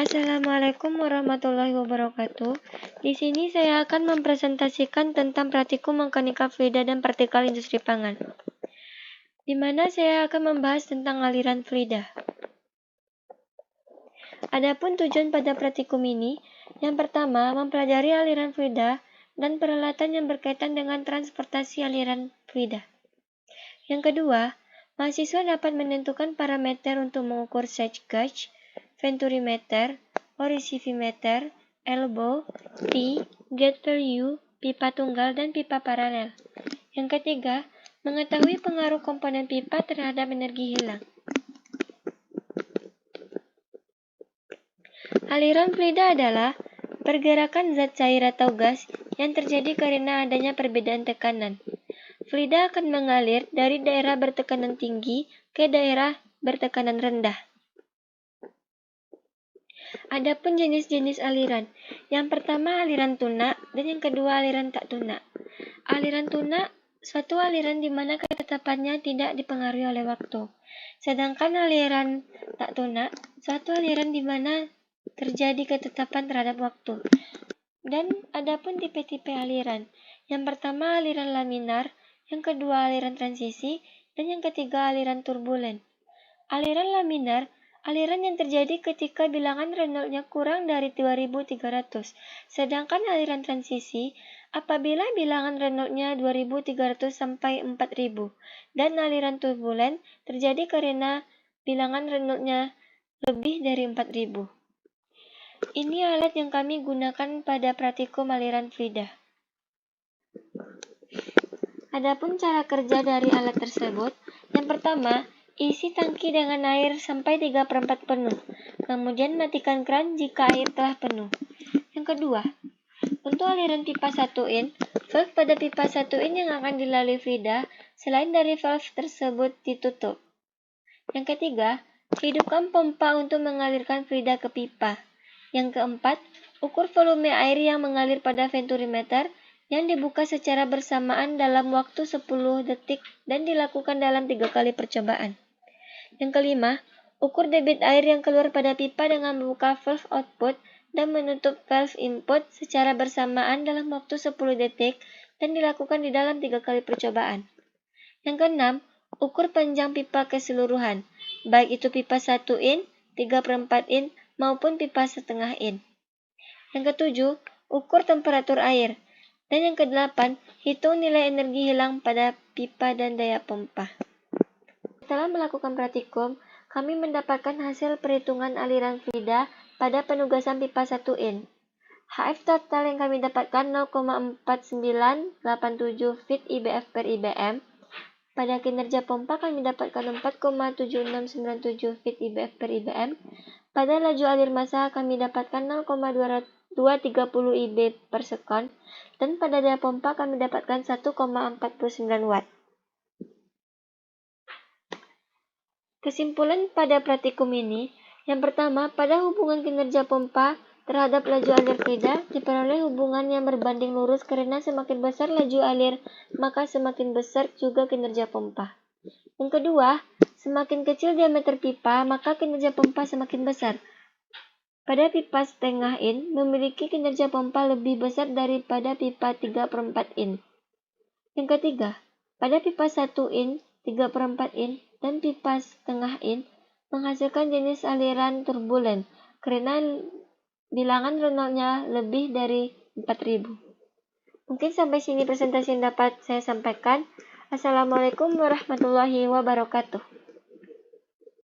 Assalamualaikum warahmatullahi wabarakatuh. Di sini saya akan mempresentasikan tentang praktikum mekanika fluida dan partikel industri pangan, di mana saya akan membahas tentang aliran fluida. Adapun tujuan pada praktikum ini, yang pertama, mempelajari aliran fluida dan peralatan yang berkaitan dengan transportasi aliran fluida. Yang kedua, mahasiswa dapat menentukan parameter untuk mengukur sage gauge, venturimeter, oricivimeter, elbow, T, gate value, pipa tunggal, dan pipa paralel. Yang ketiga, mengetahui pengaruh komponen pipa terhadap energi hilang. Aliran fluida adalah pergerakan zat cair atau gas yang terjadi karena adanya perbedaan tekanan. Fluida akan mengalir dari daerah bertekanan tinggi ke daerah bertekanan rendah. Adapun jenis-jenis aliran, yang pertama aliran tunak dan yang kedua aliran tak tunak. Aliran tunak, suatu aliran di mana ketetapannya tidak dipengaruhi oleh waktu. Sedangkan aliran tak tunak, suatu aliran di mana terjadi ketetapan terhadap waktu. Dan adapun tipe-tipe aliran, yang pertama aliran laminar, yang kedua aliran transisi, dan yang ketiga aliran turbulen. Aliran laminar, aliran yang terjadi ketika bilangan Reynolds-nya kurang dari 2300, sedangkan aliran transisi apabila bilangan Reynolds-nya 2300 sampai 4000, dan aliran turbulen terjadi karena bilangan Reynolds-nya lebih dari 4000. Ini alat yang kami gunakan pada praktikum aliran fluida. Adapun cara kerja dari alat tersebut, yang pertama, isi tangki dengan air sampai 3/4 penuh, kemudian matikan keran jika air telah penuh. Yang kedua, untuk aliran pipa 1 in, valve pada pipa 1 in yang akan dilalui fluida, selain dari valve tersebut ditutup. Yang ketiga, hidupkan pompa untuk mengalirkan fluida ke pipa. Yang keempat, ukur volume air yang mengalir pada venturimeter yang dibuka secara bersamaan dalam waktu 10 detik dan dilakukan dalam 3 kali percobaan. Yang kelima, ukur debit air yang keluar pada pipa dengan membuka valve output dan menutup valve input secara bersamaan dalam waktu 10 detik dan dilakukan di dalam 3 kali percobaan. Yang keenam, ukur panjang pipa keseluruhan, baik itu pipa 1 in, 3/4 in, maupun pipa setengah in. Yang ketujuh, ukur temperatur air. Dan yang kedelapan, hitung nilai energi hilang pada pipa dan daya pompa. Setelah melakukan praktikum, kami mendapatkan hasil perhitungan aliran fluida pada penugasan pipa 1 in. HF total yang kami dapatkan 0,4987 feet IBF per IBM. Pada kinerja pompa kami dapatkan 4,7697 feet IBF per IBM. Pada laju alir massa kami dapatkan 0,230 IB per sekon, dan pada daya pompa kami dapatkan 1,49 watt. Kesimpulan pada praktikum ini, yang pertama, pada hubungan kinerja pompa terhadap laju alir fluida diperoleh hubungan yang berbanding lurus karena semakin besar laju alir, maka semakin besar juga kinerja pompa. Yang kedua, semakin kecil diameter pipa, maka kinerja pompa semakin besar. Pada pipa setengah in memiliki kinerja pompa lebih besar daripada pipa 3/4 in. Yang ketiga, pada pipa 1 in, 3/4 in, dan pipa setengah in menghasilkan jenis aliran turbulen karena bilangan Reynolds-nya lebih dari 4000. Mungkin sampai sini presentasi yang dapat saya sampaikan. Assalamualaikum warahmatullahi wabarakatuh.